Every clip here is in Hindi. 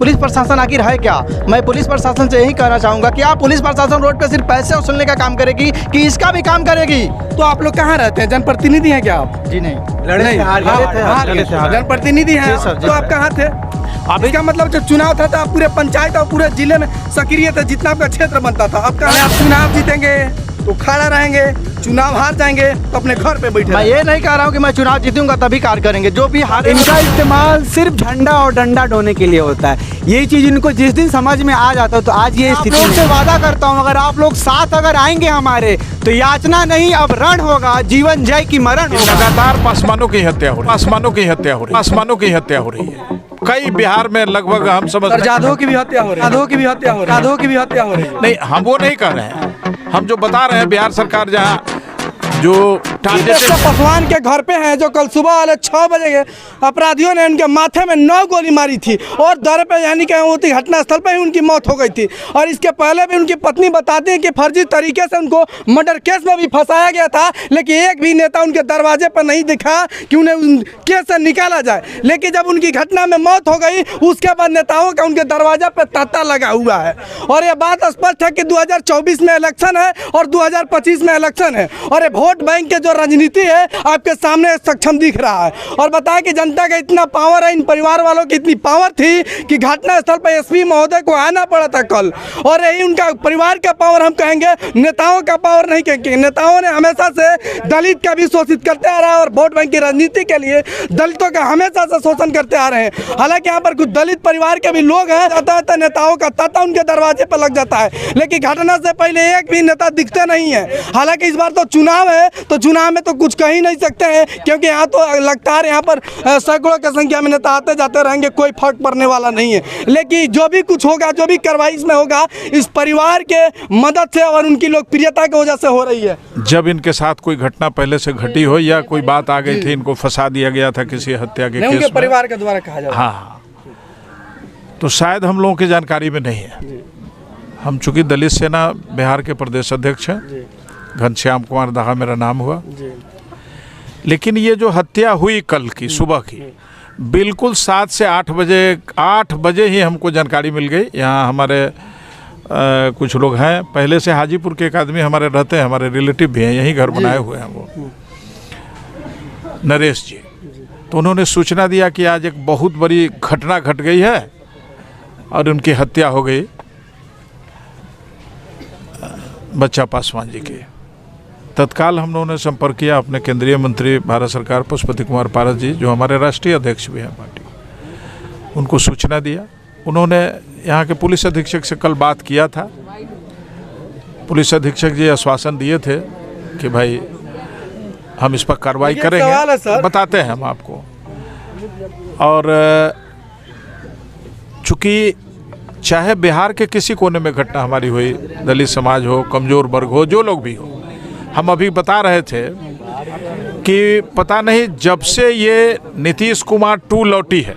पुलिस प्रशासन आखिर है क्या? मैं पुलिस प्रशासन से यही कहना चाहूँगा कि आप पुलिस प्रशासन रोड पे सिर्फ पैसे वसूलने का काम करेगी कि इसका भी काम करेगी? तो आप लोग कहाँ रहते हैं? जनप्रतिनिधि हैं क्या आप? जी नहीं, जनप्रतिनिधि हैं तो आप कहाँ थे? अब इसका मतलब जब चुनाव था तो आप पूरे पंचायत और पूरे जिले में सक्रिय थे, जितना आपका क्षेत्र बनता था। अब कहाँ आप चुनाव जीतेंगे तो खड़ा रहेंगे, चुनाव हार जाएंगे तो अपने घर पे बैठे। मैं ये नहीं कह रहा हूँ कि मैं चुनाव जीतूंगा तभी कार्य करेंगे, जो भी हारे। इनका इस्तेमाल सिर्फ झंडा और डंडा ढोने के लिए होता है। यही चीज इनको जिस दिन समझ में आ जाता है तो आज ये स्थिति से वादा करता हूँ, अगर आप लोग साथ अगर आएंगे हमारे तो याचना नहीं अब रण होगा, जीवन जय की मरण होगा। लगातार पासवानों की हत्या हो रही है, पासवानों की हत्या हो रही है, पासवानों की हत्या हो रही है। कई बिहार में लगभग हम समझ जाधव की भी हत्या हो रही है, जाधव की भी हत्या हो रही है, जाधव की भी हत्या हो रही है। नहीं, हम वो नहीं कर रहे हैं। हम जो बता रहे हैं बिहार सरकार जहाँ जो टारगेटेड पासवान के घर पे हैं जो कल सुबह वाले 6 बजे अपराधियों ने उनके माथे में 9 गोली मारी थी और दर पे यानी कि उसी घटनास्थल पर ही उनकी मौत हो गई थी। और इसके पहले भी उनकी पत्नी बताती है कि फर्जी तरीके से उनको मर्डर केस में भी फंसाया गया था, लेकिन एक भी नेता उनके दरवाजे पर नहीं दिखा कि उन्हें केस से निकाला जाए। लेकिन जब उनकी घटना में मौत हो गई उसके बाद नेताओं का उनके दरवाजे पर तांता लगा हुआ है। और ये बात स्पष्ट है कि 2024 में इलेक्शन है और 2025 में इलेक्शन है और वोट बैंक के जो राजनीति है आपके सामने सक्षम दिख रहा है। और बताया कि जनता का इतना पावर है, इन परिवार वालों की इतनी पावर थी कि घटना स्थल पर एसपी महोदय को आना पड़ा था कल। और यही उनका परिवार का पावर हम कहेंगे, नेताओं का पावर नहीं कहेंगे। नेताओं ने हमेशा से दलित का भी शोषित करते आ रहा है और वोट बैंक की राजनीति के लिए दलितों का हमेशा से शोषण करते आ रहे हैं। हालांकि यहाँ पर कुछ दलित परिवार के भी लोग हैं, जाता नेताओं का तांता उनके दरवाजे पर लग जाता है, लेकिन घटना से पहले एक भी नेता दिखते नहीं है। हालांकि इस बार तो चुनाव है तो चुनाव में तो कुछ कह ही नहीं सकते हैं, क्योंकि यहाँ तो लगता है यहाँ पर सैकड़ों की संख्या में नेता आते जाते रहेंगे, कोई फर्क पड़ने वाला नहीं है। लेकिन जो भी कुछ होगा, जो भी कार्रवाई इसमें होगा, इस परिवार के मदद से और उनकी लोकप्रियता की वजह से हो रही है। जब इनके साथ कोई घटना पहले से घटी हो या कोई बात आ गई थी, इनको फंसा दिया गया था किसी हत्या के केस में, परिवार के द्वारा कहा जाता है। हाँ, तो शायद हम लोगों की जानकारी में नहीं है। हम चूंकि दलित सेना बिहार के प्रदेश अध्यक्ष हैं, घनश्याम कुमार दाहा मेरा नाम हुआ, लेकिन ये जो हत्या हुई कल की सुबह की, बिल्कुल 7 से 8 बजे ही हमको जानकारी मिल गई। यहाँ हमारे कुछ लोग हैं, पहले से हाजीपुर के एक आदमी हमारे रहते हैं, हमारे रिलेटिव भी हैं, यहीं घर बनाए हुए हैं वो, नरेश जी। तो उन्होंने सूचना दिया कि आज एक बहुत बड़ी घटना घट गई है और उनकी हत्या हो गई बच्चा पासवान जी की। तत्काल हम लोगों ने संपर्क किया अपने केंद्रीय मंत्री भारत सरकार पशुपति कुमार पारस जी, जो हमारे राष्ट्रीय अध्यक्ष भी हैं पार्टी, उनको सूचना दिया। उन्होंने यहाँ के पुलिस अधीक्षक से कल बात किया था। पुलिस अधीक्षक जी आश्वासन दिए थे कि भाई हम इस पर कार्रवाई करेंगे, बताते हैं हम आपको। और चूँकि चाहे बिहार के किसी कोने में घटना हमारी हुई, दलित समाज हो, कमज़ोर वर्ग हो, जो लोग भी हो, हम अभी बता रहे थे कि पता नहीं जब से ये नीतीश कुमार 2 लौटी है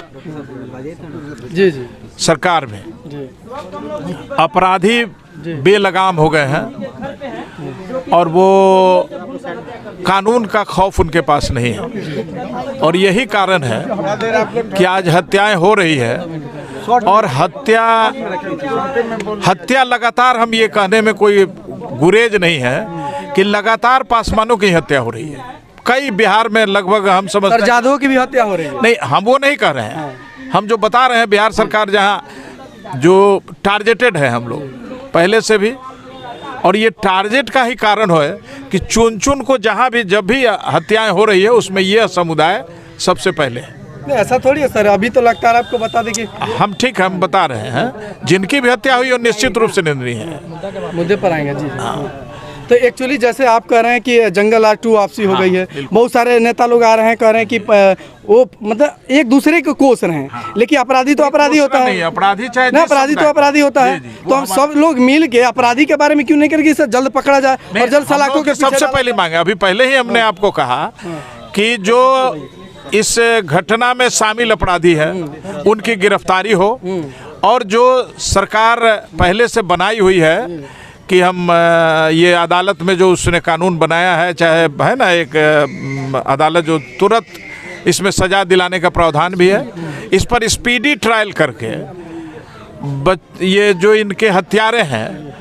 जी सरकार में, अपराधी बेलगाम हो गए हैं और वो कानून का खौफ उनके पास नहीं है। और यही कारण है कि आज हत्याएं हो रही है। और हत्या लगातार, हम ये कहने में कोई गुरेज नहीं है कि लगातार पासवानों की हत्या हो रही है। कई बिहार में लगभग हम समझ जाधव की भी हत्या हो रही है। नहीं, हम वो नहीं कर रहे हैं। हम जो बता रहे हैं बिहार सरकार जहाँ जो टारगेटेड है हम लोग पहले से भी, और ये टारगेट का ही कारण है कि चुन को जहाँ भी जब भी हत्याएं हो रही है उसमें यह समुदाय सबसे पहले है। ऐसा थोड़ी है सर, अभी तो लगता है आपको बता दें कि हम ठीक है, हम बता रहे हैं जिनकी भी हत्या हुई और निश्चित रूप से निंदनीय है। मुद्दे पर आएंगे जी। तो एक्चुअली जैसे आप कह रहे हैं कि जंगल आज 2 वापसी हो गई है, बहुत सारे नेता लोग आ रहे हैं, कह रहे हैं कि वो मतलब एक दूसरे को कोस रहे हैं, लेकिन अपराधी तो अपराधी होता है, अपराधी चाहे ना, अपराधी तो अपराधी होता है। तो हम सब लोग मिल के अपराधी के बारे में क्यों नहीं करेंगे, इसे जल्द पकड़ा जाए और जल्द सलाखों के सबसे पहले मांगे। अभी पहले ही हमने आपको कहा कि जो इस घटना में शामिल अपराधी है उनकी गिरफ्तारी हो, और जो सरकार पहले से बनाई हुई है कि हम ये अदालत में जो उसने कानून बनाया है, चाहे है ना एक अदालत जो तुरंत इसमें सज़ा दिलाने का प्रावधान भी है, इस पर स्पीडी ट्रायल करके ये जो इनके हत्यारे हैं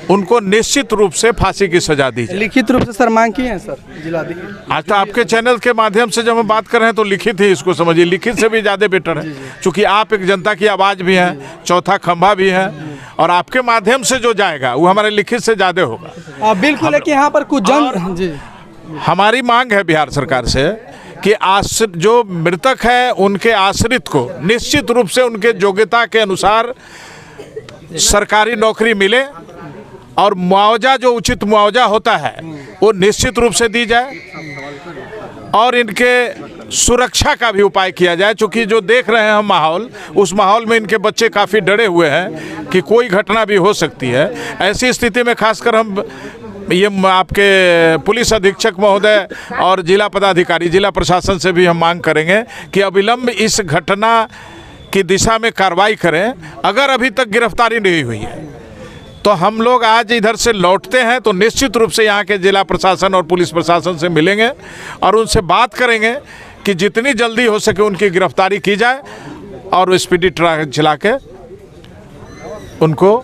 उनको निश्चित रूप से फांसी की सजा दी जाए। लिखित रूप से सर मांग की है सर जिलाधिकारी? आज तो आपके चैनल के माध्यम से जब हम बात कर रहे हैं तो लिखित ही इसको समझिए, लिखित से भी ज़्यादा बेटर है, क्योंकि आप एक जनता की आवाज़ भी हैं, चौथा खंभा भी है, और आपके माध्यम से जो जाएगा वो हमारे लिखित से ज़्यादा होगा। बिल्कुल है कि यहाँ पर कुछ जन जी हमारी मांग है बिहार सरकार से कि आश्रित जो मृतक है उनके आश्रित को निश्चित रूप से उनके योग्यता के अनुसार सरकारी नौकरी मिले और मुआवजा जो उचित मुआवजा होता है वो निश्चित रूप से दी जाए, और इनके सुरक्षा का भी उपाय किया जाए, क्योंकि जो देख रहे हैं हम माहौल, उस माहौल में इनके बच्चे काफ़ी डरे हुए हैं कि कोई घटना भी हो सकती है। ऐसी स्थिति में खासकर हम ये आपके पुलिस अधीक्षक महोदय और जिला पदाधिकारी, जिला प्रशासन से भी हम मांग करेंगे कि अविलंब इस घटना की दिशा में कार्रवाई करें। अगर अभी तक गिरफ्तारी नहीं हुई है तो हम लोग आज इधर से लौटते हैं तो निश्चित रूप से यहाँ के जिला प्रशासन और पुलिस प्रशासन से मिलेंगे और उनसे बात करेंगे कि जितनी जल्दी हो सके उनकी गिरफ्तारी की जाए और स्पीडी ट्रैक चला के उनको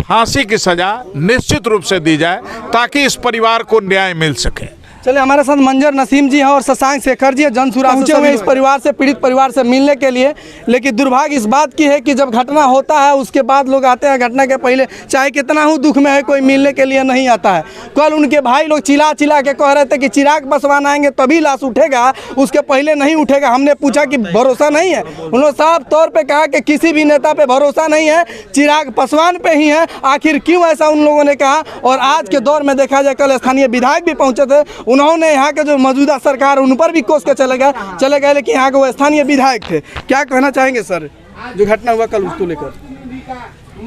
फांसी की सजा निश्चित रूप से दी जाए ताकि इस परिवार को न्याय मिल सके। चलिए हमारे साथ मंजर नसीम जी हैं और शशांक शेखर जी हैं, जनसुरा पहुंचे हुए इस परिवार से, पीड़ित परिवार से मिलने के लिए। लेकिन दुर्भाग्य इस बात की है कि जब घटना होता है उसके बाद लोग आते हैं, घटना के पहले चाहे कितना हो दुख में है कोई मिलने के लिए नहीं आता है। कल उनके भाई लोग चिल्ला चिल्ला के कह रहे थे कि चिराग पासवान आएंगे तभी लाश उठेगा, उसके पहले नहीं उठेगा। हमने पूछा कि भरोसा नहीं है, उन्होंने साफ तौर पर कहा कि किसी भी नेता पर भरोसा नहीं है, चिराग पासवान पे ही है। आखिर क्यों ऐसा उन लोगों ने कहा? और आज के दौर में देखा जाए, कल स्थानीय विधायक भी पहुंचे थे, उन्होंने यहाँ के जो मौजूदा सरकार उन पर भी कोस के चले गए, लेकिन यहाँ के वो स्थानीय विधायक थे। क्या कहना चाहेंगे सर जो घटना हुआ कल उसको लेकर?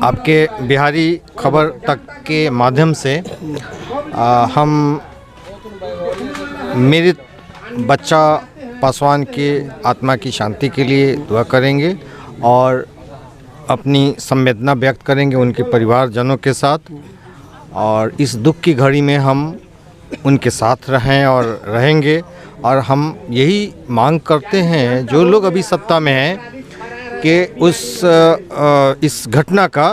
आपके बिहारी खबर तक के माध्यम से हम मृत बच्चा पासवान के आत्मा की शांति के लिए दुआ करेंगे और अपनी संवेदना व्यक्त करेंगे उनके परिवारजनों के साथ, और इस दुख की घड़ी में हम उनके साथ रहें और रहेंगे। और हम यही मांग करते हैं जो लोग अभी सत्ता में हैं कि इस घटना का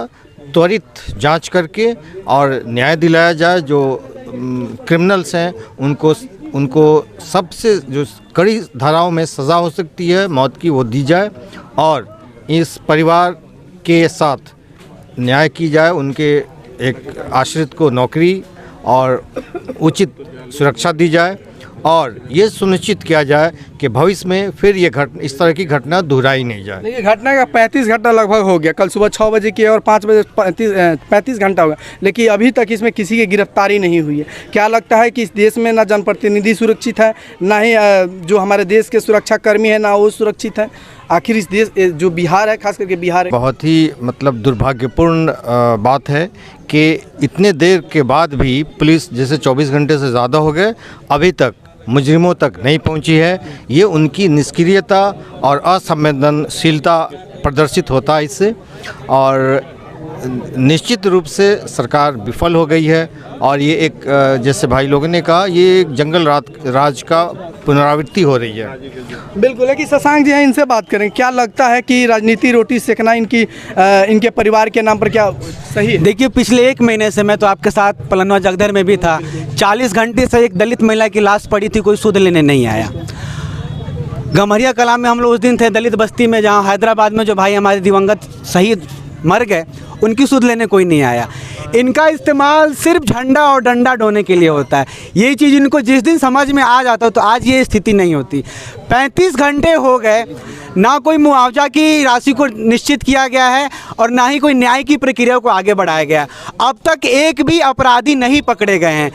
त्वरित जांच करके और न्याय दिलाया जाए। जो क्रिमिनल्स हैं उनको सबसे जो कड़ी धाराओं में सज़ा हो सकती है मौत की वो दी जाए, और इस परिवार के साथ न्याय की जाए। उनके एक आश्रित को नौकरी और उचित सुरक्षा दी जाए और ये सुनिश्चित किया जाए कि भविष्य में फिर ये इस तरह की घटना दोहराई नहीं जाए। देखिए घटना का 35 घंटा लगभग हो गया, कल सुबह 6 बजे की और 5 बजे 35 घंटा हो गया, लेकिन अभी तक इसमें किसी की गिरफ्तारी नहीं हुई है। क्या लगता है कि इस देश में ना जनप्रतिनिधि सुरक्षित है, ना ही जो हमारे देश के सुरक्षा कर्मी है ना वो सुरक्षित है? आखिर इस देश जो बिहार है, खास करके बिहार है, बहुत ही मतलब दुर्भाग्यपूर्ण बात है कि इतने देर के बाद भी पुलिस, जैसे 24 घंटे से ज़्यादा हो गए, अभी तक मुजरिमों तक नहीं पहुंची है। ये उनकी निष्क्रियता और असंवेदनशीलता प्रदर्शित होता है इससे, और निश्चित रूप से सरकार विफल हो गई है। और ये एक जैसे भाई लोगों ने कहा, ये एक जंगल राज का पुनरावृत्ति हो रही है। बिल्कुल है कि शशांक जी हैं, इनसे बात करें। क्या लगता है कि राजनीति रोटी सेकना इनके परिवार के नाम पर क्या सही है? देखिए पिछले 1 महीने से मैं तो आपके साथ पलनवा जगदर में भी था, 40 घंटे से एक दलित महिला की लाश पड़ी थी, कोई सुध लेने नहीं आया। गम्हरिया कलां में हम लोग उस दिन थे दलित बस्ती में, जहाँ हैदराबाद में जो भाई हमारे दिवंगत शहीद मर गए, उनकी सुध लेने कोई नहीं आया। इनका इस्तेमाल सिर्फ झंडा और डंडा ढोने के लिए होता है। यही चीज़ इनको जिस दिन समझ में आ जाता तो आज ये स्थिति नहीं होती। 35 घंटे हो गए, ना कोई मुआवजा की राशि को निश्चित किया गया है और ना ही कोई न्याय की प्रक्रिया को आगे बढ़ाया गया। अब तक एक भी अपराधी नहीं पकड़े गए हैं।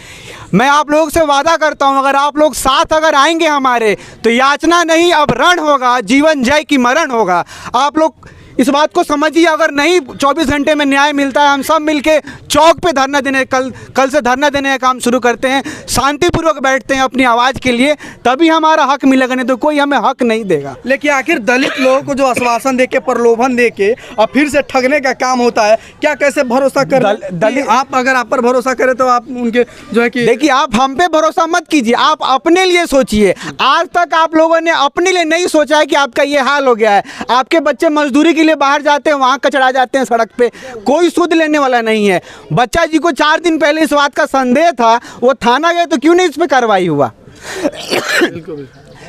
मैं आप लोगों से वादा करता हूं, अगर आप लोग साथ अगर आएंगे हमारे, तो याचना नहीं अब रण होगा, जीवन जय की मरण होगा। आप लोग इस बात को समझिए। अगर नहीं 24 घंटे में न्याय मिलता है, हम सब मिलके चौक पे धरना देने कल से धरना देने का काम शुरू करते हैं, शांतिपूर्वक बैठते हैं अपनी आवाज़ के लिए, तभी हमारा हक मिलेगा, नहीं तो कोई हमें हक नहीं देगा। लेकिन आखिर दलित लोगों को जो आश्वासन देके, प्रलोभन देके और फिर से ठगने का काम होता है, क्या कैसे भरोसा कर आप? अगर आप पर भरोसा करें तो आप उनके जो है कि देखिए, आप हम पे भरोसा मत कीजिए, आप अपने लिए सोचिए। आज तक आप लोगों ने अपने लिए नहीं सोचा है कि आपका ये हाल हो गया है। आपके बच्चे मजदूरी के लिए बाहर जाते हैं वहाँ कचड़ा जाते हैं सड़क पे, कोई सुध लेने वाला नहीं है। बच्चा जी को 4 दिन पहले इस बात का संदेह था, वो थाना गए तो क्यों नहीं इस पर कार्रवाई हुआ?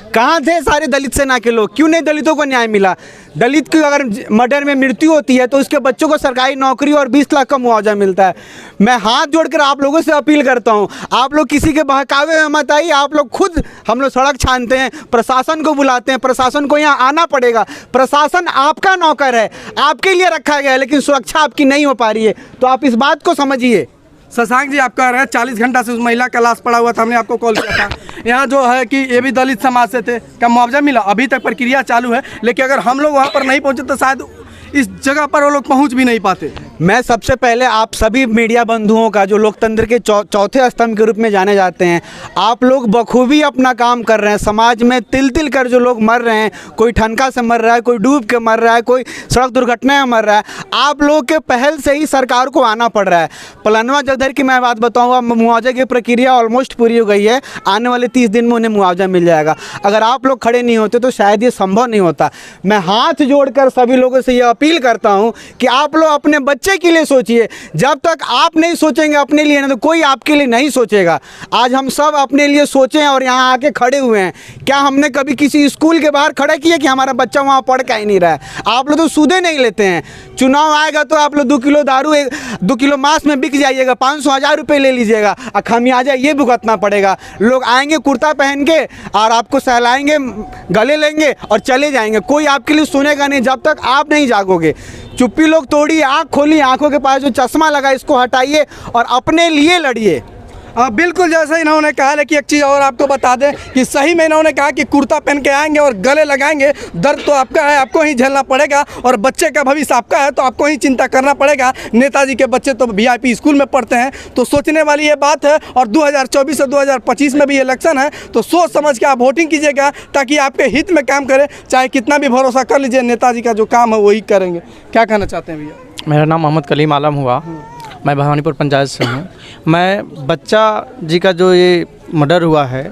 कहाँ थे सारे दलित सेना के लोग? क्यों नहीं दलितों को न्याय मिला? दलित की अगर मर्डर में मृत्यु होती है तो उसके बच्चों को सरकारी नौकरी और 20 लाख का मुआवजा मिलता है। मैं हाथ जोड़कर आप लोगों से अपील करता हूँ, आप लोग किसी के बहकावे में मत आइए। आप लोग खुद, हम लोग सड़क छानते हैं, प्रशासन को बुलाते हैं, प्रशासन को यहाँ आना पड़ेगा। प्रशासन आपका नौकर है, आपके लिए रखा गया है, लेकिन सुरक्षा आपकी नहीं हो पा रही है, तो आप इस बात को समझिए। शशांक जी, आप कह रहे हैं 40 घंटा से उस महिला का लाश पड़ा हुआ था, हमने आपको कॉल किया था। यहाँ जो है कि ये भी दलित समाज से थे, क्या मुआवजा मिला? अभी तक प्रक्रिया चालू है, लेकिन अगर हम लोग वहाँ पर नहीं पहुँचे तो शायद इस जगह पर वो लोग पहुँच भी नहीं पाते। मैं सबसे पहले आप सभी मीडिया बंधुओं का, जो लोकतंत्र के चौथे स्तंभ के रूप में जाने जाते हैं, आप लोग बखूबी अपना काम कर रहे हैं। समाज में तिल तिल कर जो लोग मर रहे हैं, कोई ठनका से मर रहा है, कोई डूब के मर रहा है, कोई सड़क दुर्घटना में मर रहा है, आप लोग के पहल से ही सरकार को आना पड़ रहा है। पलनवा जगदर की मैं बात बताऊँगा, मुआवजे की प्रक्रिया ऑलमोस्ट पूरी हो गई है, आने वाले 30 दिन में उन्हें मुआवजा मिल जाएगा। अगर आप लोग खड़े नहीं होते तो शायद ये संभव नहीं होता। मैं हाथ जोड़कर सभी लोगों से ये अपील करता हूं कि आप लोग अपने बच्चे के लिए सोचिए। जब तक आप नहीं सोचेंगे अपने लिए, ना तो कोई आपके लिए नहीं सोचेगा। आज हम सब अपने लिए सोचें और यहाँ आके खड़े हुए हैं। क्या हमने कभी किसी स्कूल के बाहर खड़ा किया कि हमारा बच्चा वहाँ पढ़ के ही नहीं रहा है? आप लोग तो सूदे नहीं लेते हैं। चुनाव आएगा तो आप लोग 2 किलो दारू 2 किलो मांस में बिक जाइएगा, 500-1000 रुपये ले लीजिएगा, और खामियाजा ये भुगतना पड़ेगा। लोग आएंगे कुर्ता पहन के और आपको सहलाएंगे, गले लेंगे और चले जाएंगे। कोई आपके लिए सुनेगा नहीं जब तक आप नहीं जागोगे। चुप्पी लोग तोड़िए, आँख खोलिए, आँखों के पास जो चश्मा लगा इसको हटाइए और अपने लिए लड़िए। बिल्कुल जैसा इन्होंने कहा, लेकिन एक चीज़ और आपको बता दें कि सही में इन्होंने कहा कि कुर्ता पहन के आएंगे और गले लगाएंगे। दर्द तो आपका है, आपको ही झेलना पड़ेगा, और बच्चे का भविष्य आपका है तो आपको ही चिंता करना पड़ेगा। नेताजी के बच्चे तो VIP स्कूल में पढ़ते हैं, तो सोचने वाली ये बात है। और 2024 से 2025 में भी इलेक्शन है, तो सोच समझ के आप वोटिंग कीजिएगा ताकि आपके हित में काम करे। चाहे कितना भी भरोसा कर लीजिए, नेताजी का जो काम है वही करेंगे। क्या कहना चाहते हैं भैया? मेरा नाम मोहम्मद कलीम आलम हुआ, मैं भवानीपुर पंचायत से हूँ। मैं बच्चा जी का जो ये मर्डर हुआ है,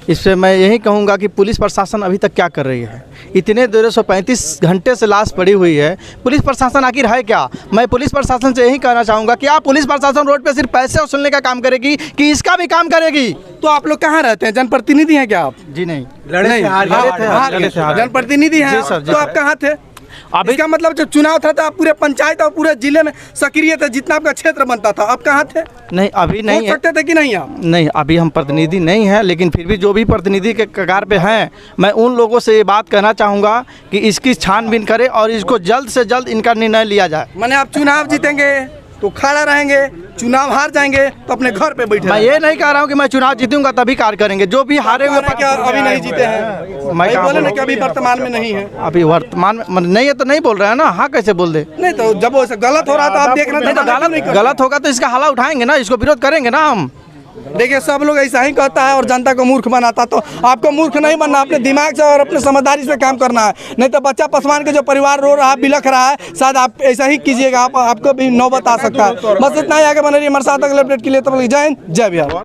इससे मैं यही कहूँगा कि पुलिस प्रशासन अभी तक क्या कर रही है। इतने देर 135 घंटे से लाश पड़ी हुई है, पुलिस प्रशासन आखिर है क्या? मैं पुलिस प्रशासन से यही कहना चाहूँगा कि आप पुलिस प्रशासन रोड पे सिर्फ पैसे वसूलने का काम करेगी कि इसका भी काम करेगी? तो आप लोग कहाँ रहते हैं? जनप्रतिनिधि हैं क्या आप? जी नहीं, जनप्रतिनिधि हैं तो आप कहाँ थे? अभी इसका मतलब जब चुनाव था तो आप पूरे पंचायत और पूरे जिले में सक्रिय थे, जितना आपका क्षेत्र बनता था। आप कहाँ थे? नहीं, अभी नहीं हो सकते थे कि नहीं आप? नहीं, अभी हम प्रतिनिधि नहीं हैं, लेकिन फिर भी जो भी प्रतिनिधि के कगार पे हैं, मैं उन लोगों से ये बात कहना चाहूँगा कि इसकी छानबीन करें और इसको जल्द से जल्द इनका निर्णय लिया जाए। माने आप चुनाव जीतेंगे तो खड़ा रहेंगे, चुनाव हार जाएंगे तो अपने घर पे बैठे। मैं ये नहीं कह रहा हूँ कि मैं चुनाव जीतूंगा तभी कार्य करेंगे। जो भी हारे हुए क्या अभी नहीं जीते हैं? मैं बोले ना कि अभी वर्तमान में नहीं है। अभी वर्तमान में नहीं है तो नहीं बोल रहे हैं ना। हाँ, कैसे बोल दे? नहीं तो जब वो गलत हो रहा था आप देख रहे थे तो गलत होगा तो इसका हल्ला उठाएंगे ना, इसको विरोध करेंगे ना हम। देखिए सब लोग ऐसा ही कहता है और जनता को मूर्ख बनाता, तो आपको मूर्ख नहीं बनना, अपने दिमाग से और अपने समझदारी से काम करना है। नहीं तो बच्चा पासवान के जो परिवार रो रहा है, बिलख रहा है, शायद आप ऐसा ही कीजिएगा, आपको भी नौबत आ सकता है। बस इतना ही, आगे बने रहिए हमारे साथ अगले अपडेट के लिए। तब तक जय हिंद, जय बिहार।